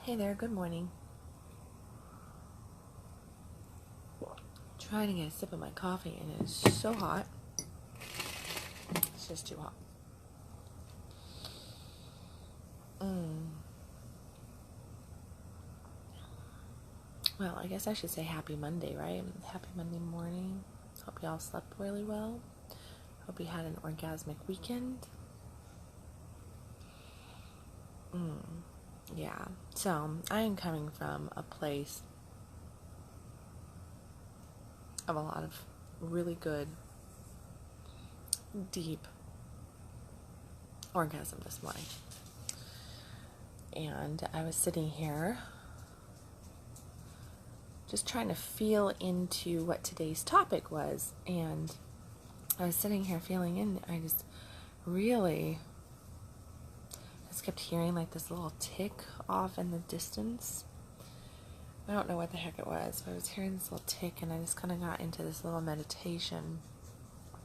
Hey there, good morning. Trying to get a sip of my coffee and it's so hot. It's just too hot. Well, I guess I should say happy Monday, right? Happy Monday morning. Hope y'all slept really well. Hope you had an orgasmic weekend. Yeah. So, I am coming from a place of a lot of really good, deep orgasm this morning. And I was sitting here just trying to feel into what today's topic was. And I was sitting here feeling in, I just kept hearing like this little tick off in the distance. I don't know what the heck it was, but I was hearing this little tick and I just kind of got into this little meditation.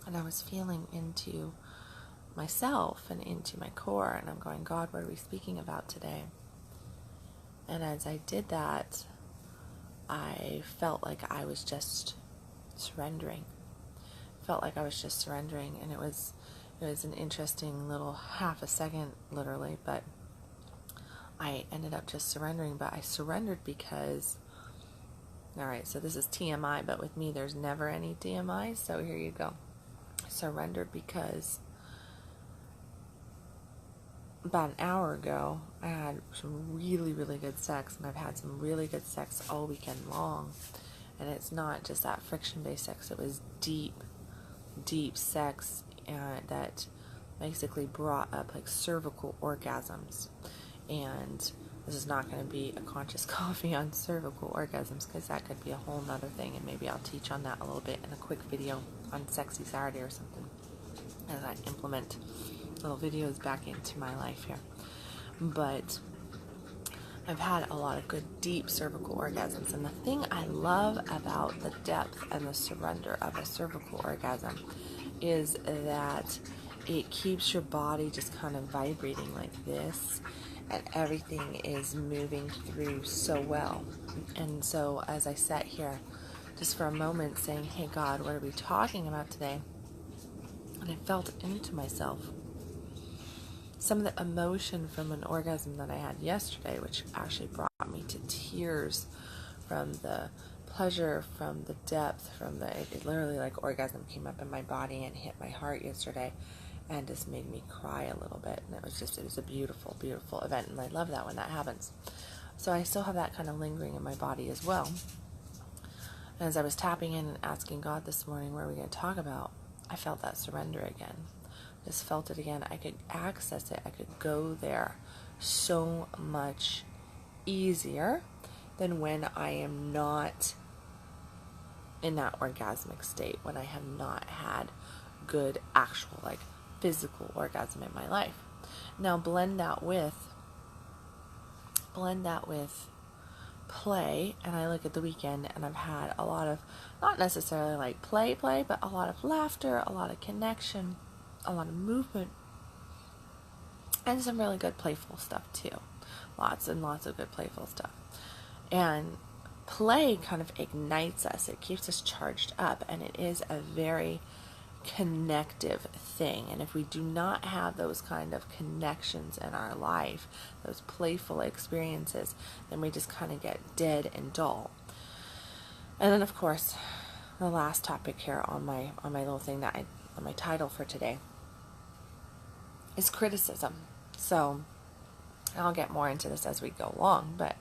And I was feeling into myself and into my core. And I'm going, God, what are we speaking about today? And as I did that, I felt like I was just surrendering. And it was an interesting little half a second, literally, but I ended up just surrendering. But I surrendered because, alright, so this is TMI, but with me there's never any TMI, so here you go. I surrendered because about an hour ago, I had some really, really good sex, and I've had some really good sex all weekend long. And it's not just that friction-based sex, it was deep sex that basically brought up like cervical orgasms. And this is not going to be a conscious coffee on cervical orgasms, because that could be a whole nother thing, and maybe I'll teach on that a little bit in a quick video on Sexy Saturday or something, as I implement little videos back into my life here. But I've had a lot of good deep cervical orgasms, and the thing I love about the depth and the surrender of a cervical orgasm is that it keeps your body just kind of vibrating like this, and everything is moving through so well. And so as I sat here just for a moment saying, hey God, what are we talking about today? And I felt into myself some of the emotion from an orgasm that I had yesterday, which actually brought me to tears from the pleasure, from the depth, it literally like orgasm came up in my body and hit my heart yesterday and just made me cry a little bit. And it was a beautiful, beautiful event, and I love that when that happens. So I still have that kind of lingering in my body as well. And as I was tapping in and asking God this morning, what are we going to talk about? I felt that surrender again. Just felt it again. I could access it. I could go there so much easier than when I am not in that orgasmic state, when I have not had good actual like physical orgasm in my life. Now blend that with play, and I look at the weekend and I've had a lot of, not necessarily like play, but a lot of laughter, a lot of connection, a lot of movement, and some really good playful stuff too. Lots and lots of good playful stuff. And play kind of ignites us. It keeps us charged up, and it is a very connective thing. And if we do not have those kind of connections in our life, those playful experiences, then we just kind of get dead and dull. And then of course, the last topic here on my little thing on my title for today is criticism. So I'll get more into this as we go along, but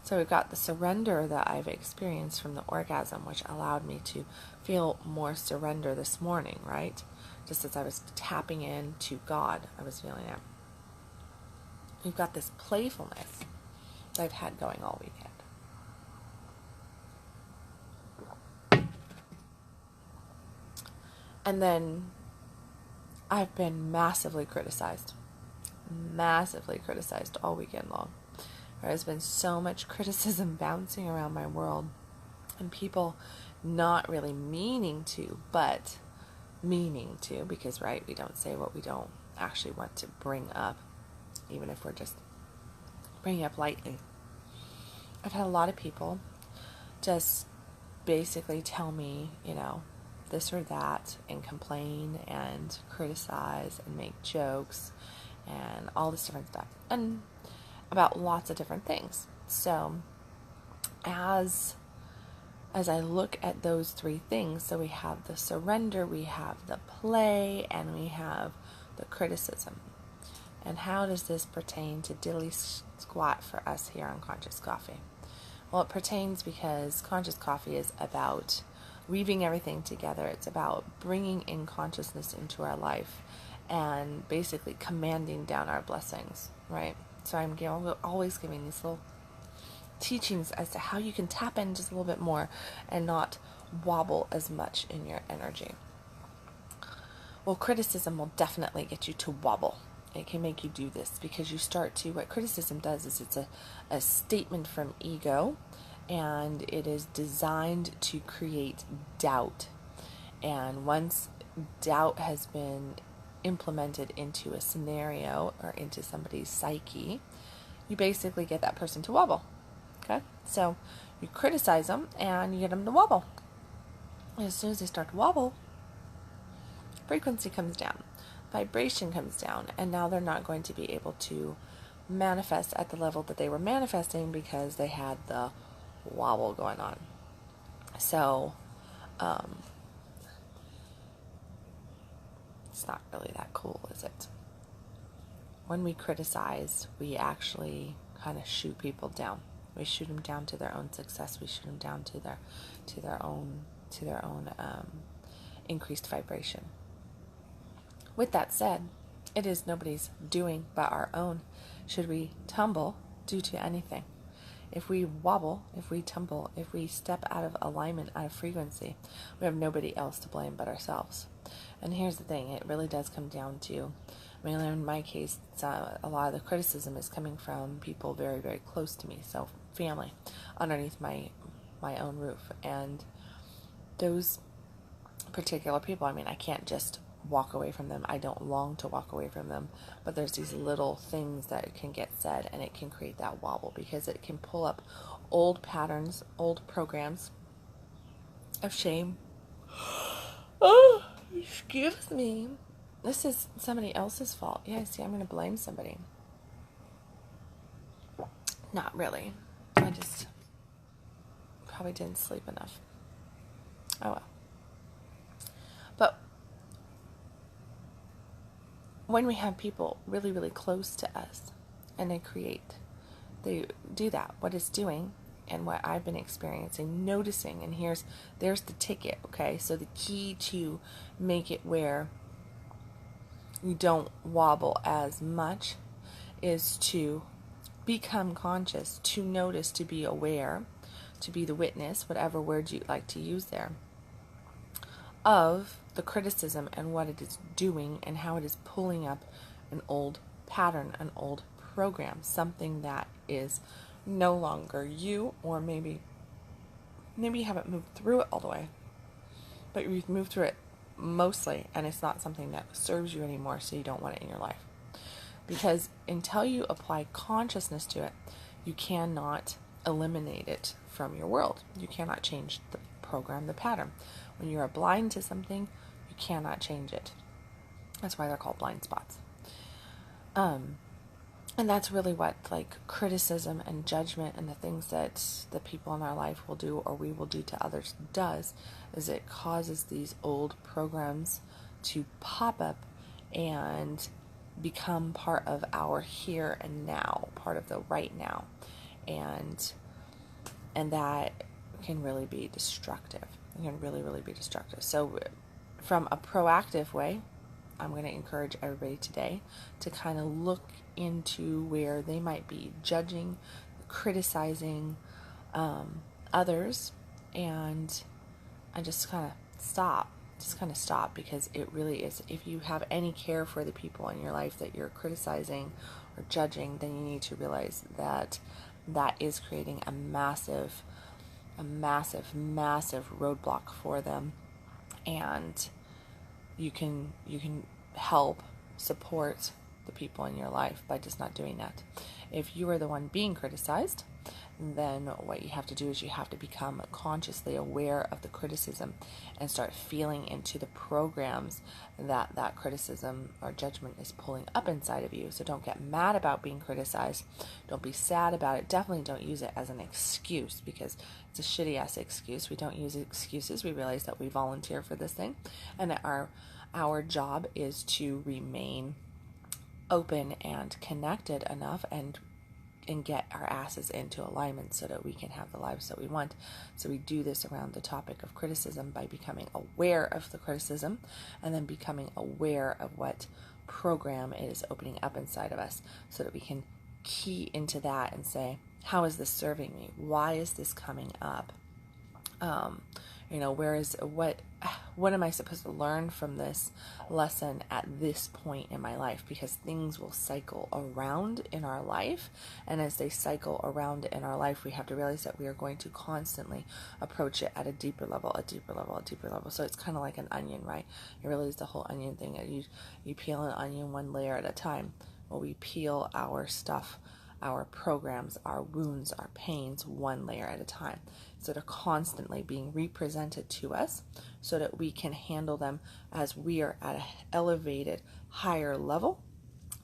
so we've got the surrender that I've experienced from the orgasm, which allowed me to feel more surrender this morning, right? Just as I was tapping in to God, I was feeling it. We've got this playfulness that I've had going all weekend. And then I've been massively criticized all weekend long. There has been so much criticism bouncing around my world, and people not really meaning to, but meaning to, because, right, we don't say what we don't actually want to bring up, even if we're just bringing up lightly. I've had a lot of people just basically tell me, this or that, and complain and criticize and make jokes and all this different stuff, and about lots of different things. So as I look at those three things, so we have the surrender, we have the play, and we have the criticism. And how does this pertain to diddly squat for us here on Conscious Coffee? Well, it pertains because Conscious Coffee is about weaving everything together. It's about bringing in consciousness into our life and basically commanding down our blessings, right? So I'm always giving these little teachings as to how you can tap in just a little bit more and not wobble as much in your energy. Well, criticism will definitely get you to wobble. It can make you do this because you start to, what criticism does is it's a statement from ego, and it is designed to create doubt. And once doubt has been implemented into a scenario or into somebody's psyche, you basically get that person to wobble. Okay? So you criticize them and you get them to wobble. And as soon as they start to wobble, frequency comes down, vibration comes down, and now they're not going to be able to manifest at the level that they were manifesting because they had the wobble going on. So it's not really that cool, is it? When we criticize, we actually kind of shoot people down. We shoot them down to their own success. We shoot them down to their own increased vibration. With that said, it is nobody's doing but our own. Should we tumble due to anything? If we wobble, if we tumble, if we step out of alignment, out of frequency, we have nobody else to blame but ourselves. And here's the thing, it really does come down to, in my case, a lot of the criticism is coming from people very, very close to me, so family, underneath my own roof. And those particular people, I can't just walk away from them. I don't long to walk away from them, but there's these little things that can get said, and it can create that wobble because it can pull up old patterns, old programs of shame. Oh, excuse me. This is somebody else's fault. Yeah, see, I'm going to blame somebody. Not really. I just probably didn't sleep enough. Oh well. But when we have people really, really close to us and they do that, what it's doing and what I've been experiencing, noticing, and there's the ticket, okay? So the key to make it where you don't wobble as much is to become conscious, to notice, to be aware, to be the witness, whatever word you'd like to use there, of the criticism and what it is doing and how it is pulling up an old pattern, an old program, something that is no longer you, or maybe you haven't moved through it all the way, but you've moved through it mostly, and it's not something that serves you anymore, so you don't want it in your life. Because until you apply consciousness to it, you cannot eliminate it from your world. You cannot change the program, the pattern. When you are blind to something, you cannot change it. That's why they're called blind spots. And that's really what criticism and judgment and the things that the people in our life will do or we will do to others does, is it causes these old programs to pop up and become part of our here and now, part of the right now. And that can really be destructive. It can really, really be destructive. So from a proactive way, I'm going to encourage everybody today to kind of look into where they might be judging, criticizing others, and just kind of stop. Just kind of stop, because it really is. If you have any care for the people in your life that you're criticizing or judging, then you need to realize that that is creating a massive roadblock for them, and you can help support the people in your life by just not doing that. If you are the one being criticized, then what you have to do is you have to become consciously aware of the criticism and start feeling into the programs that that criticism or judgment is pulling up inside of you. So don't get mad about being criticized. Don't be sad about it. Definitely don't use it as an excuse, because it's a shitty ass excuse. We don't use excuses. We realize that we volunteer for this thing, and that our job is to remain open and connected enough and get our asses into alignment so that we can have the lives that we want. So we do this around the topic of criticism by becoming aware of the criticism, and then becoming aware of what program is opening up inside of us, so that we can key into that and say, how is this serving me? Why is this coming up? What am I supposed to learn from this lesson at this point in my life? Because things will cycle around in our life, and as they cycle around in our life, we have to realize that we are going to constantly approach it at a deeper level, a deeper level, a deeper level. So it's kind of like an onion, right? You realize the whole onion thing. You peel an onion one layer at a time. Well, we peel our stuff, our programs, our wounds, our pains, one layer at a time. So they're constantly being represented to us so that we can handle them as we are at an elevated, higher level.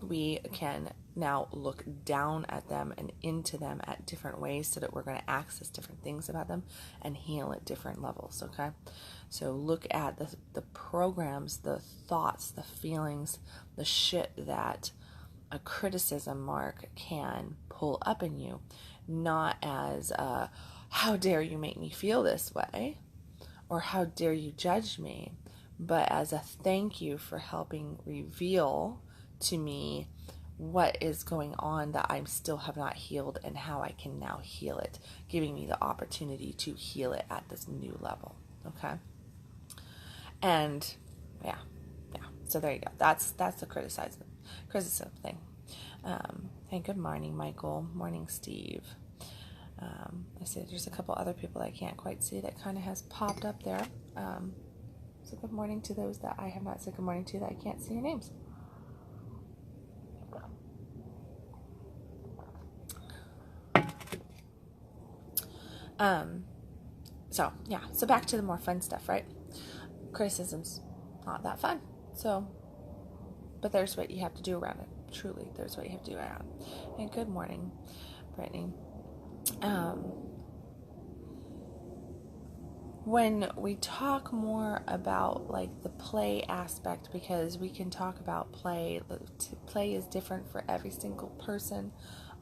We can now look down at them and into them at different ways, so that we're going to access different things about them and heal at different levels, okay? So look at the programs, the thoughts, the feelings, the shit that a criticism mark can pull up in you, not as how dare you make me feel this way, or how dare you judge me, but as a thank you for helping reveal to me what is going on that I still have not healed, and how I can now heal it, giving me the opportunity to heal it at this new level, okay? And yeah, so there you go. That's the criticism thing. Hey, good morning, Michael. Morning, Steve. I see there's a couple other people I can't quite see that kind of has popped up there. So good morning to those that I have not said good morning to, that I can't see your names. So back to the more fun stuff, right? Criticism's not that fun. So, but there's what you have to do around it. Truly, there's what you have to do around it. And good morning, Brittany. When we talk more about like the play aspect, because we can talk about play is different for every single person.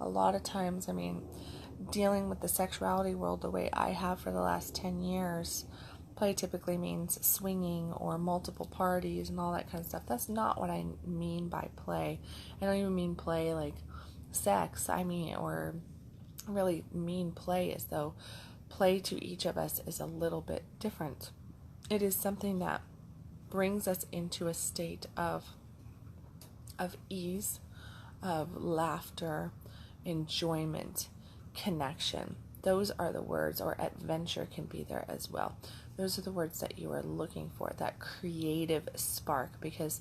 A lot of times, I mean, dealing with the sexuality world the way I have for the last 10 years, play typically means swinging or multiple parties and all that kind of stuff. That's not what I mean by play. I don't even mean play like sex. I mean, or really mean play as though play to each of us is a little bit different. It is something that brings us into a state of ease, of laughter, enjoyment, connection. Those are the words, or adventure can be there as well. Those are the words that you are looking for, that creative spark. Because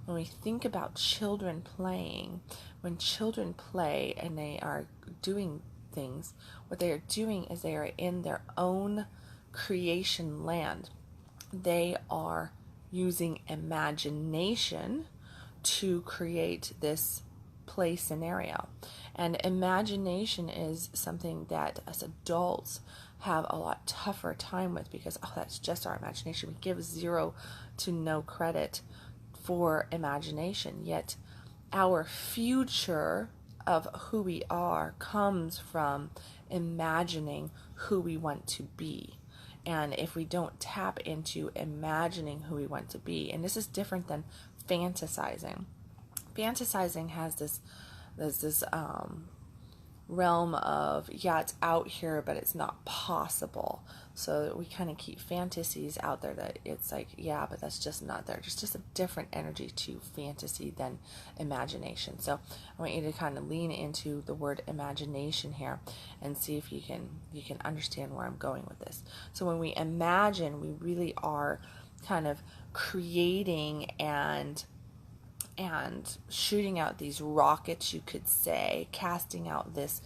when we think about children playing, when children play and they are doing things, what they are doing is they are in their own creation land. They are using imagination to create this play scenario. And imagination is something that as adults have a lot tougher time with, because that's just our imagination. We give zero to no credit for imagination, yet our future of who we are comes from imagining who we want to be. And if we don't tap into imagining who we want to be, and this is different than fantasizing. Fantasizing has this realm of, yeah, it's out here, but it's not possible. So we kind of keep fantasies out there that it's like, yeah, but that's just not there. There's just a different energy to fantasy than imagination. So I want you to kind of lean into the word imagination here and see if you can understand where I'm going with this. So when we imagine, we really are kind of creating and shooting out these rockets, you could say, casting out this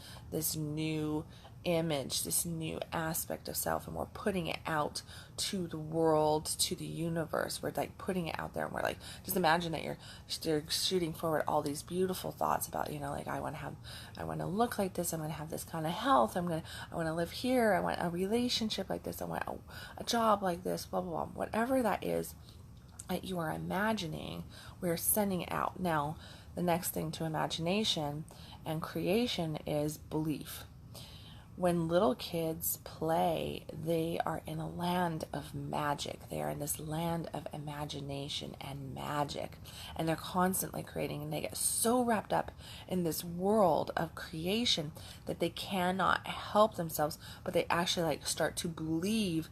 new image, this new aspect of self, and we're putting it out to the world, to the universe. We're like putting it out there, and we're like, just imagine that you're shooting forward all these beautiful thoughts about, like I want to look like this, I'm going to have this kind of health, I want to live here, I want a relationship like this, I want a job like this, blah blah blah. Whatever that is that you are imagining, we're sending it out. Now, the next thing to imagination and creation is belief. When little kids play, they are in a land of magic. They are in this land of imagination and magic. And they're constantly creating, and they get so wrapped up in this world of creation that they cannot help themselves, but they actually start to believe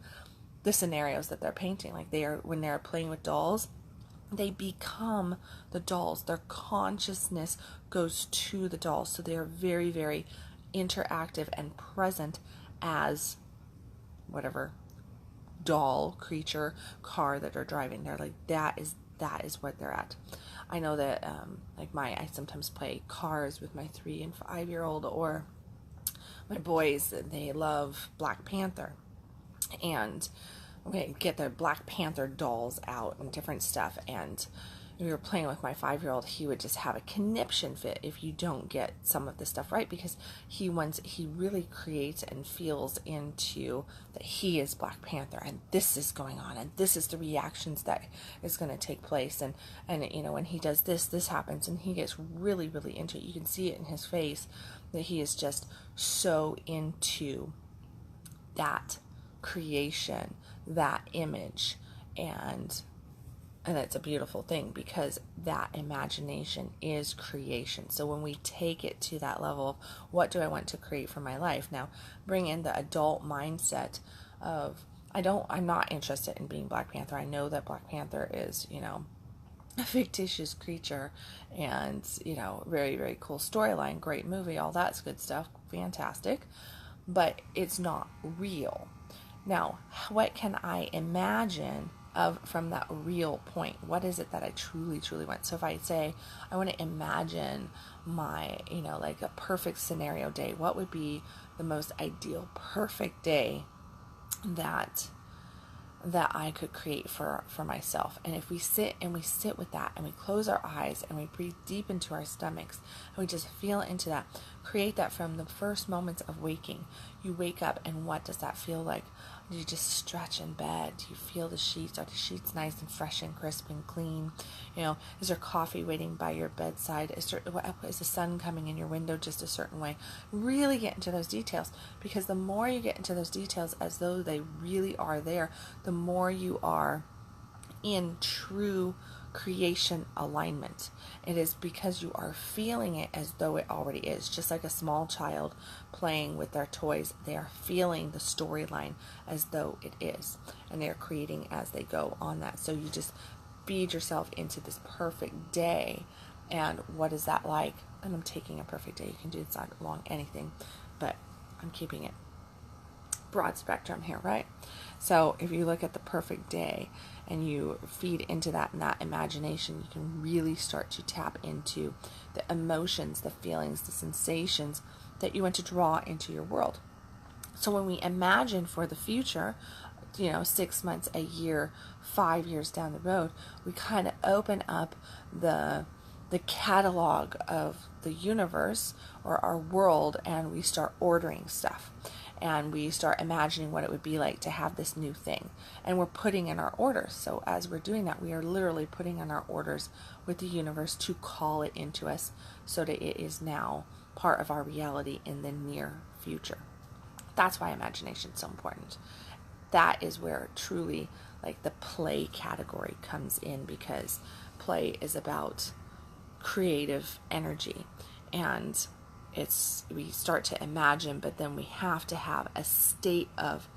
the scenarios that they're painting. Like when they're playing with dolls, they become the dolls. Their consciousness goes to the dolls. So they are very, very interactive and present as whatever doll, creature, car that they're driving. They're like, that is what they're at. I know that I sometimes play cars with my 3 and 5 year old, or my boys, they love Black Panther, and we get the Black Panther dolls out and different stuff. And we were playing with my 5-year-old, he would just have a conniption fit if you don't get some of the stuff right, because he really creates and feels into that he is Black Panther, and this is going on, and this is the reactions that is going to take place, and when he does this happens, and he gets really, really into it. You can see it in his face that he is just so into that creation, that image, and it's a beautiful thing, because that imagination is creation. So when we take it to that level of what do I want to create for my life, now bring in the adult mindset of I'm not interested in being Black Panther. I know that Black Panther is, a fictitious creature, and very, very cool storyline, great movie, all that's good stuff, fantastic, but it's not real. Now, what can I imagine from that real point? What is it that I truly, truly want? So if I say I want to imagine my, like a perfect scenario day, what would be the most ideal perfect day that I could create for myself? And if we sit with that, and we close our eyes, and we breathe deep into our stomachs, and we just feel into that, create that from the first moments of waking. You wake up, and what does that feel like? Do you just stretch in bed? Do you feel the sheets? Are the sheets nice and fresh and crisp and clean? Is there coffee waiting by your bedside? Is the sun coming in your window just a certain way? Really get into those details, because the more you get into those details as though they really are there, the more you are in true creation alignment. It is because you are feeling it as though it already is. Just like a small child playing with their toys, they are feeling the storyline as though it is, and they are creating as they go on that. So you just feed yourself into this perfect day. And what is that like? And I'm taking a perfect day. You can do this along anything, but I'm keeping it broad spectrum here, right? So if you look at the perfect day and you feed into that and that imagination, you can really start to tap into the emotions, the feelings, the sensations that you want to draw into your world. So when we imagine for the future, 6 months, a year, 5 years down the road, we kind of open up the catalog of the universe or our world, and we start ordering stuff. And we start imagining what it would be like to have this new thing. And we're putting in our orders. So as we're doing that, we are literally putting in our orders with the universe to call it into us, so that it is now part of our reality in the near future. That's why imagination is so important. That is where truly the play category comes in, because play is about creative energy, and we start to imagine, but then we have to have a state of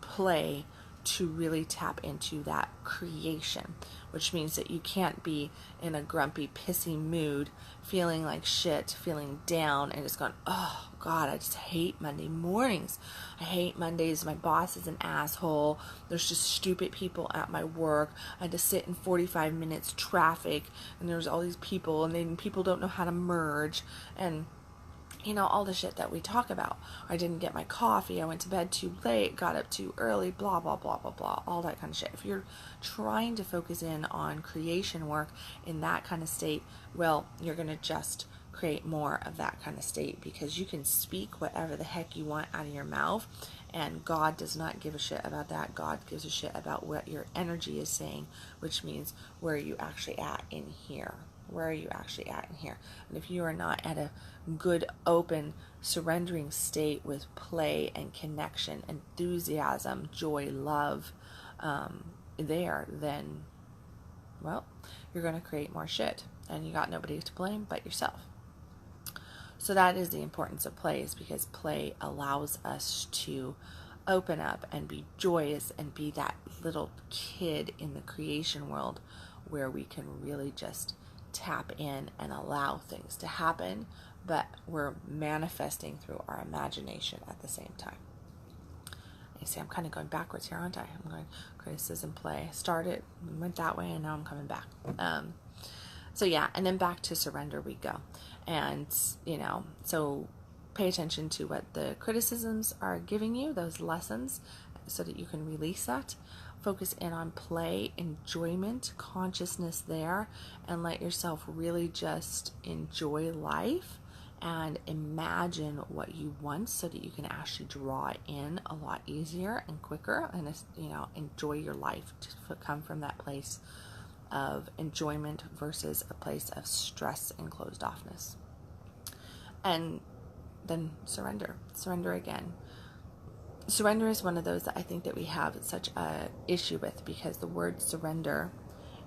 play to really tap into that creation, which means that you can't be in a grumpy, pissy mood, feeling like shit, feeling down, and just going, oh God, I just hate Monday mornings. I hate Mondays. My boss is an asshole. There's just stupid people at my work. I had to sit in 45 minutes traffic, and there's all these people, and then people don't know how to merge, and all the shit that we talk about. I didn't get my coffee, I went to bed too late, got up too early, blah, blah, blah, blah, blah, all that kind of shit. If you're trying to focus in on creation work in that kind of state, well, you're going to just create more of that kind of state, because you can speak whatever the heck you want out of your mouth, and God does not give a shit about that. God gives a shit about what your energy is saying, which means where are you actually at in here? Where are you actually at in here? And if you are not at a good, open, surrendering state with play and connection, enthusiasm, joy, love, then, well, you're going to create more shit, and you got nobody to blame but yourself. So that is the importance of play, is because play allows us to open up and be joyous and be that little kid in the creation world, where we can really just tap in and allow things to happen, but we're manifesting through our imagination at the same time. You see, I'm kind of going backwards here, aren't I? I'm going criticism, play. Started, went that way, and now I'm coming back. So yeah, and then back to surrender we go. And, so pay attention to what the criticisms are giving you, those lessons, so that you can release that. Focus in on play, enjoyment, consciousness there, and let yourself really just enjoy life and imagine what you want, so that you can actually draw in a lot easier and quicker, and enjoy your life, to come from that place of enjoyment versus a place of stress and closed offness. And then surrender again. Surrender is one of those that I think that we have such a issue with, because the word surrender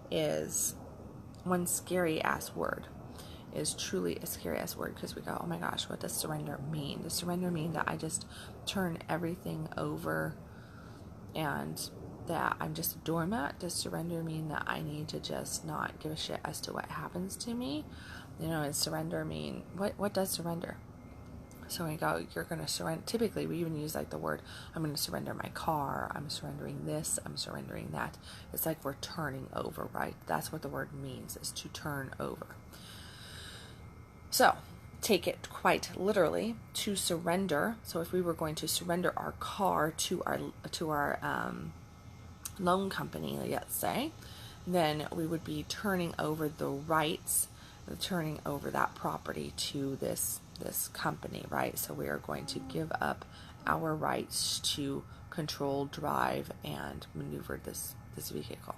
is one scary ass word. It is truly a scary ass word, because we go, oh my gosh, what does surrender mean? Does surrender mean that I just turn everything over and that I'm just a doormat? Does surrender mean that I need to just not give a shit as to what happens to me? Does surrender mean, what does surrender? So we go, you're going to surrender. Typically, we even use like the word, I'm going to surrender my car, I'm surrendering this, I'm surrendering that. It's like we're turning over, right? That's what the word means, is to turn over. So take it quite literally, to surrender. So if we were going to surrender our car to our loan company, let's say, then we would be turning over the rights, turning over that property to this company, right? So we are going to give up our rights to control, drive, and maneuver this vehicle.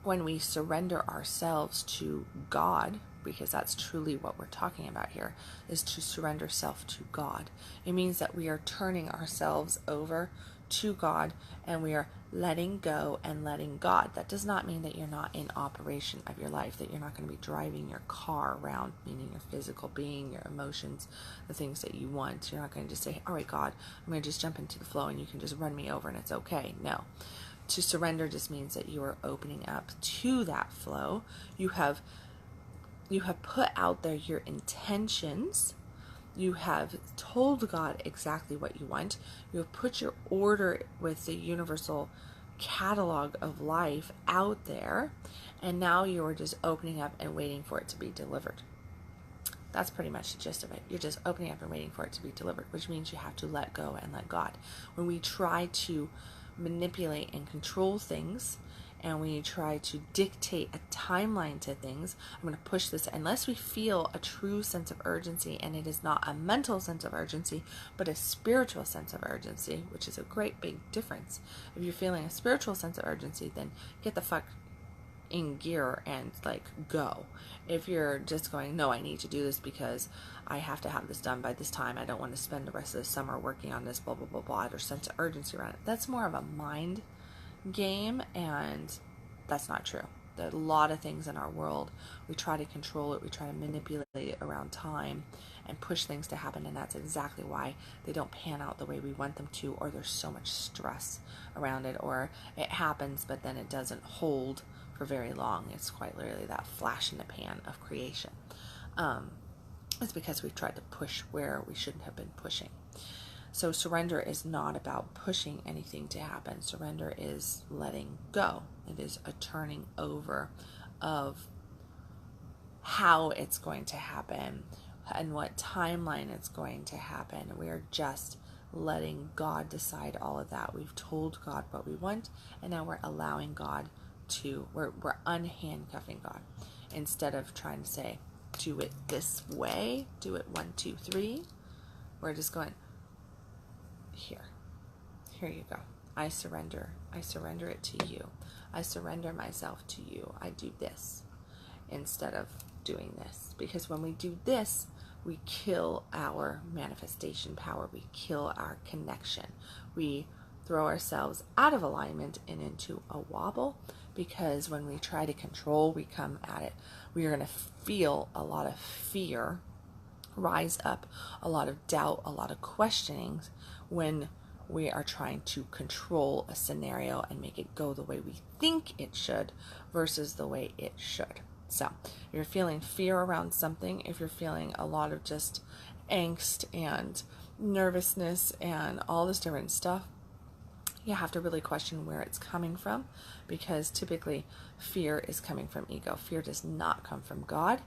When we surrender ourselves to God, because that's truly what we're talking about here, is to surrender self to God. It means that we are turning ourselves over to God, and we are letting go and letting God. That does not mean that you're not in operation of your life, that you're not going to be driving your car around, meaning your physical being, your emotions, the things that you want. You're not going to just say, all right, God, I'm going to just jump into the flow and you can just run me over and it's okay. No. To surrender just means that you are opening up to that flow. You have put out there your intentions. You have told God exactly what you want. You have put your order with the universal catalog of life out there. And now you're just opening up and waiting for it to be delivered. That's pretty much the gist of it. You're just opening up and waiting for it to be delivered, which means you have to let go and let God. When we try to manipulate and control things, and we try to dictate a timeline to things, I'm going to push this, unless we feel a true sense of urgency, and it is not a mental sense of urgency, but a spiritual sense of urgency, which is a great big difference. If you're feeling a spiritual sense of urgency, then get the fuck in gear and go. If you're just going, no, I need to do this because I have to have this done by this time, I don't want to spend the rest of the summer working on this, blah blah blah blah, there's sense of urgency around it, that's more of a mind game, and that's not true. There are a lot of things in our world, we try to control it, we try to manipulate it around time and push things to happen, and that's exactly why they don't pan out the way we want them to, or there's so much stress around it, or it happens but then it doesn't hold for very long. It's quite literally that flash in the pan of creation. It's because we've tried to push where we shouldn't have been pushing. So surrender is not about pushing anything to happen. Surrender is letting go. It is a turning over of how it's going to happen and what timeline it's going to happen. We're just letting God decide all of that. We've told God what we want, and now we're allowing God to, we're unhandcuffing God. Instead of trying to say, do it this way, do it 1, 2, 3, we're just going, here you go. I surrender it to you. I surrender myself to you. I do this instead of doing this. Because when we do this, we kill our manifestation power. We kill our connection. We throw ourselves out of alignment and into a wobble, because when we try to control, we come at it. We are going to feel a lot of fear rise up, a lot of doubt, a lot of questionings when we are trying to control a scenario and make it go the way we think it should versus the way it should. So if you're feeling fear around something, if you're feeling a lot of just angst and nervousness and all this different stuff, you have to really question where it's coming from, because typically fear is coming from ego. Fear does not come from God.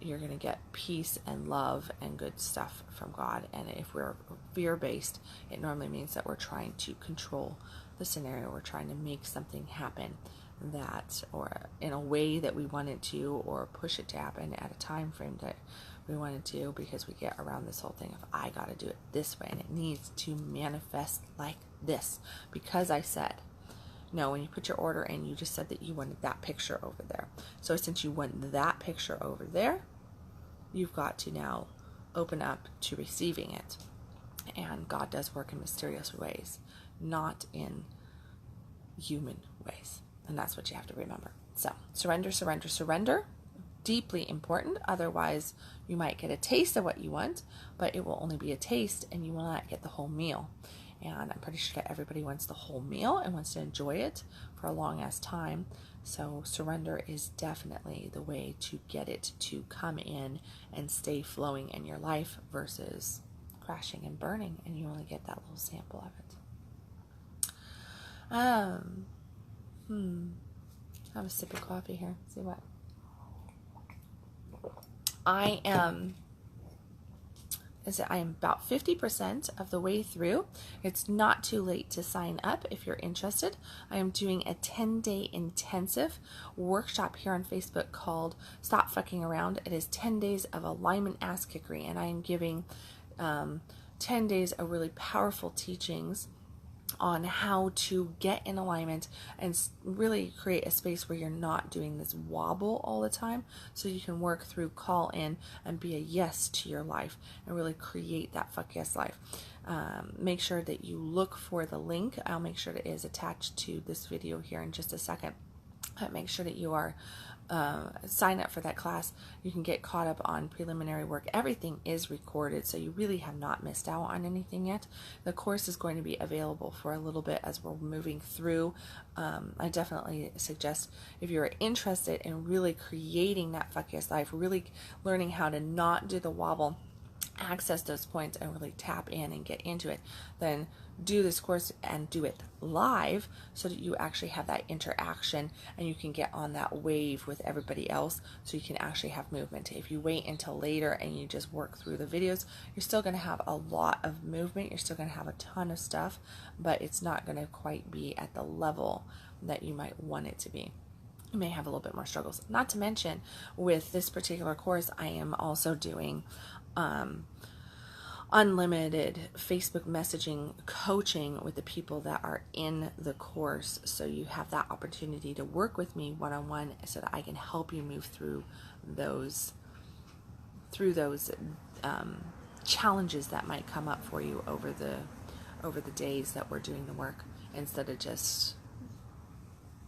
You're going to get peace and love and good stuff from God. And if we're fear-based, it normally means that we're trying to control the scenario. We're trying to make something happen that, or in a way that we want it to, or push it to happen at a time frame that we want it to, because we get around this whole thing of, I got to do it this way and it needs to manifest like this because I said. No, when you put your order in, you just said that you wanted that picture over there. So since you want that picture over there, you've got to now open up to receiving it. And God does work in mysterious ways, not in human ways. And that's what you have to remember. So surrender, surrender, surrender. Deeply important. Otherwise, you might get a taste of what you want, but it will only be a taste and you will not get the whole meal. And I'm pretty sure that everybody wants the whole meal and wants to enjoy it for a long ass time. So surrender is definitely the way to get it to come in and stay flowing in your life versus crashing and burning, and you only get that little sample of it. Have a sip of coffee here. See what? I am about 50% of the way through. It's not too late to sign up if you're interested. I am doing a 10-day intensive workshop here on Facebook called Stop Fucking Around. It is 10 days of alignment ass kickery, and I am giving 10 days of really powerful teachings on how to get in alignment and really create a space where you're not doing this wobble all the time, so you can work through, call in, and be a yes to your life and really create that fuck yes life. Make sure that you look for the link. I'll make sure that it is attached to this video here in just a second. Make sure that you are sign up for that class. You can get caught up on preliminary work. Everything is recorded, so you really have not missed out on anything yet. The course is going to be available for a little bit as we're moving through. I definitely suggest, if you're interested in really creating that fuck yes life, really learning how to not do the wobble, access those points and really tap in and get into it, then do this course and do it live so that you actually have that interaction and you can get on that wave with everybody else, so you can actually have movement. If you wait until later and you just work through the videos, you're still going to have a lot of movement, you're still going to have a ton of stuff, but it's not going to quite be at the level that you might want it to be. You may have a little bit more struggles. Not to mention, with this particular course, I am also doing unlimited Facebook messaging coaching with the people that are in the course, so you have that opportunity to work with me one-on-one so that I can help you move through those challenges that might come up for you over the days that we're doing the work, instead of just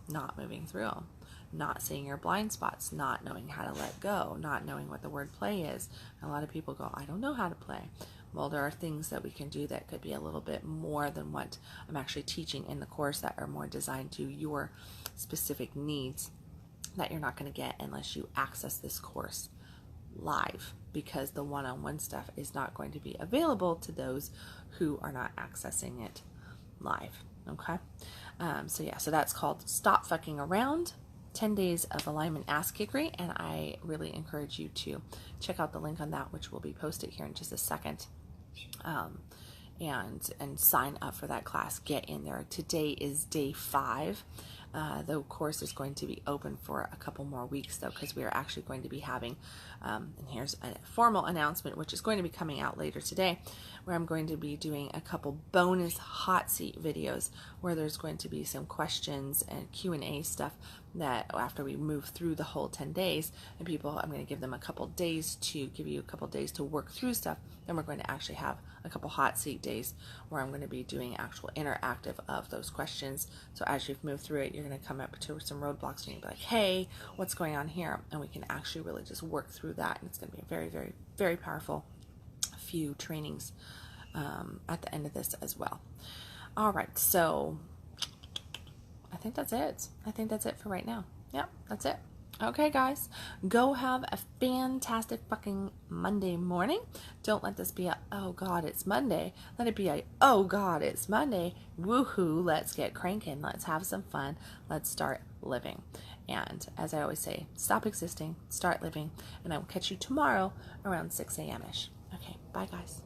not moving through them, not seeing your blind spots, not knowing how to let go, not knowing what the word play is. And a lot of people go, I don't know how to play. Well, there are things that we can do that could be a little bit more than what I'm actually teaching in the course, that are more designed to your specific needs, that you're not going to get unless you access this course live, because the one-on-one stuff is not going to be available to those who are not accessing it live. Okay. So that's called Stop Fucking Around. 10 days of alignment ass kickery, and I really encourage you to check out the link on that, which will be posted here in just a second. And sign up for that class. Get in there. Today is day 5. The course is going to be open for a couple more weeks though, because we are actually going to be having, and here's a formal announcement, which is going to be coming out later today, where I'm going to be doing a couple bonus hot seat videos where there's going to be some questions and Q&A stuff that after we move through the whole 10 days, and people, I'm going to give them a couple days to give you a couple days to work through stuff. Then we're going to actually have a couple hot seat days where I'm going to be doing actual interactive of those questions. So as you've moved through it, you're going to come up to some roadblocks and you'll be like, hey, what's going on here? And we can actually really just work through that. And it's going to be a very, very, very powerful few trainings at the end of this as well. All right, so I think that's it. I think that's it for right now. Yep, that's it. Okay, guys, go have a fantastic fucking Monday morning. Don't let this be a, oh God, it's Monday. Let it be a, oh God, it's Monday. Woohoo, let's get cranking. Let's have some fun. Let's start living. And as I always say, stop existing, start living. And I will catch you tomorrow around 6 a.m.-ish. Okay, bye, guys.